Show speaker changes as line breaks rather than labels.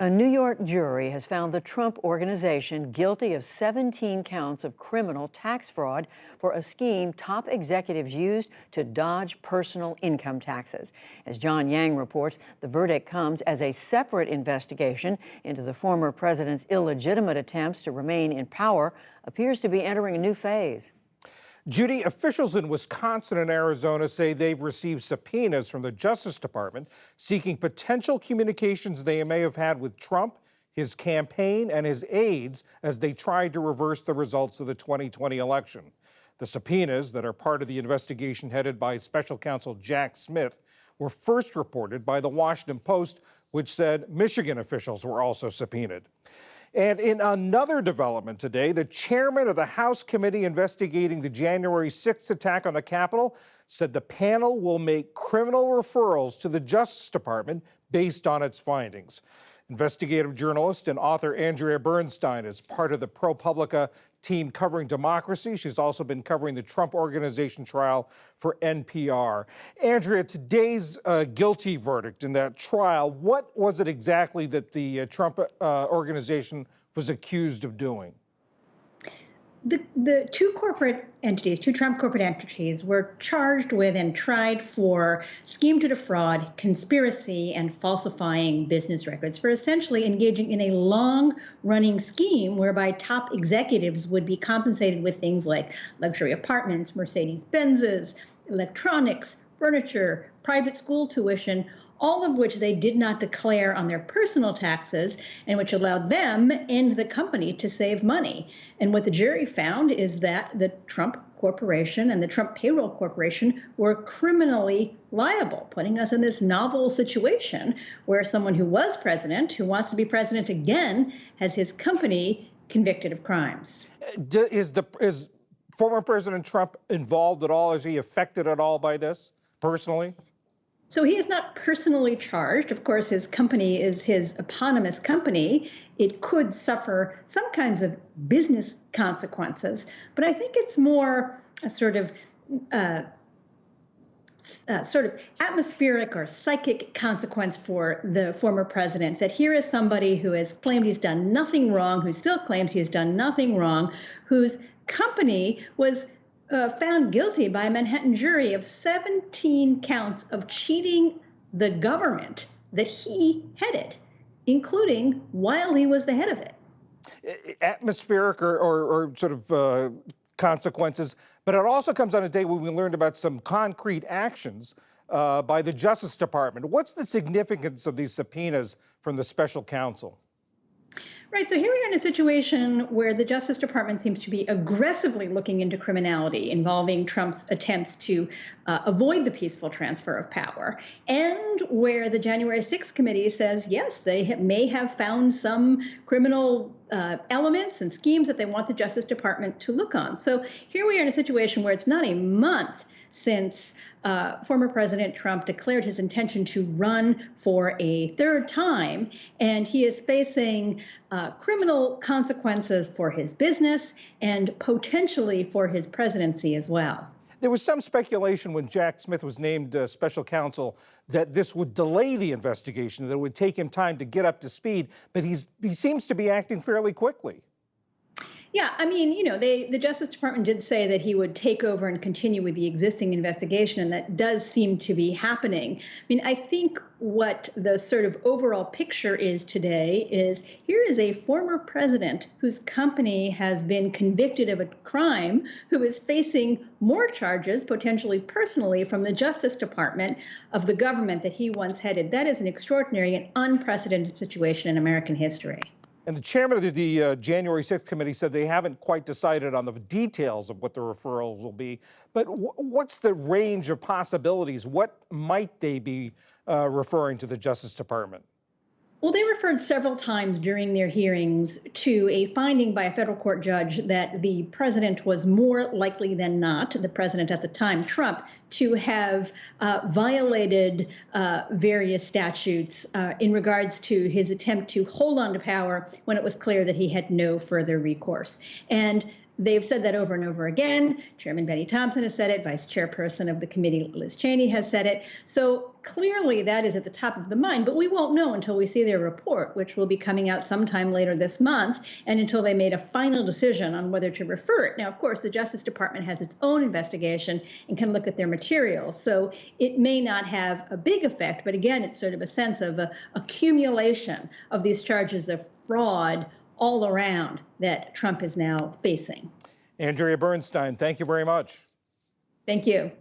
A New York jury has found the Trump Organization guilty of 17 counts of criminal tax fraud for a scheme top executives used to dodge personal income taxes. As John Yang reports, the verdict comes as a separate investigation into the former president's illegitimate attempts to remain in power appears to be entering a new phase.
Judy, officials in Wisconsin and Arizona say they've received subpoenas from the Justice Department seeking potential communications they may have had with Trump, his campaign, and his aides as they tried to reverse the results of the 2020 election. The subpoenas that are part of the investigation headed by special counsel Jack Smith were first reported by the Washington Post, which said Michigan officials were also subpoenaed. And in another development today, the chairman of the House committee investigating the January 6th attack on the Capitol said the panel will make criminal referrals to the Justice Department based on its findings. Investigative journalist and author Andrea Bernstein is part of the ProPublica team covering democracy. She's also been covering the Trump Organization trial for NPR. Andrea, today's guilty verdict in that trial, what was it exactly that the Trump Organization was accused of doing?
The two corporate entities, two Trump corporate entities, were charged with and tried for scheme to defraud, conspiracy, and falsifying business records for essentially engaging in a long-running scheme whereby top executives would be compensated with things like luxury apartments, Mercedes-Benzes, electronics, furniture, private school tuition, all of which they did not declare on their personal taxes and which allowed them and the company to save money. And what the jury found is that the Trump Corporation and the Trump Payroll Corporation were criminally liable, putting us in this novel situation where someone who was president, who wants to be president again, has his company convicted of crimes.
Is former President Trump involved at all? Is he affected at all by this personally?
So he is not personally charged. Of course, his company is his eponymous company. It could suffer some kinds of business consequences, but I think it's more a sort of atmospheric or psychic consequence for the former president, that here is somebody who has claimed he's done nothing wrong, who still claims he has done nothing wrong, whose company was found guilty by a Manhattan jury of 17 counts of cheating the government that he headed, including while he was the head of it.
Atmospheric or sort of consequences, but it also comes on a day when we learned about some concrete actions by the Justice Department. What's the significance of these subpoenas from the special counsel?
Right. So here we are in a situation where the Justice Department seems to be aggressively looking into criminality involving Trump's attempts to avoid the peaceful transfer of power, and where the January 6th committee says, yes, they may have found some criminal elements and schemes that they want the Justice Department to look on. So here we are in a situation where it's not a month since former President Trump declared his intention to run for a third time, and he is facing criminal consequences for his business and potentially for his presidency as well.
There was some speculation when Jack Smith was named special counsel that this would delay the investigation, that it would take him time to get up to speed, but he seems to be acting fairly quickly.
Yeah, I mean, you know, the Justice Department did say that he would take over and continue with the existing investigation, and that does seem to be happening. I mean, I think what the sort of overall picture is today is here is a former president whose company has been convicted of a crime, who is facing more charges, potentially personally, from the Justice Department of the government that he once headed. That is an extraordinary and unprecedented situation in American history.
And the chairman of the January 6th committee said they haven't quite decided on the details of what the referrals will be. But what's the range of possibilities? What might they be referring to the Justice Department?
Well, they referred several times during their hearings to a finding by a federal court judge that the president was more likely than not, the president at the time, Trump, to have violated various statutes in regards to his attempt to hold on to power when it was clear that he had no further recourse. And They've said that over and over again. Chairman Benny Thompson has said it. Vice Chairperson of the committee, Liz Cheney, has said it. So clearly that is at the top of the mind, but we won't know until we see their report, which will be coming out sometime later this month, and until they made a final decision on whether to refer it. Now, of course, the Justice Department has its own investigation and can look at their materials, so it may not have a big effect, but again, it's sort of a sense of a accumulation of these charges of fraud all around that Trump is now facing.
Andrea Bernstein, thank you very much.
Thank you.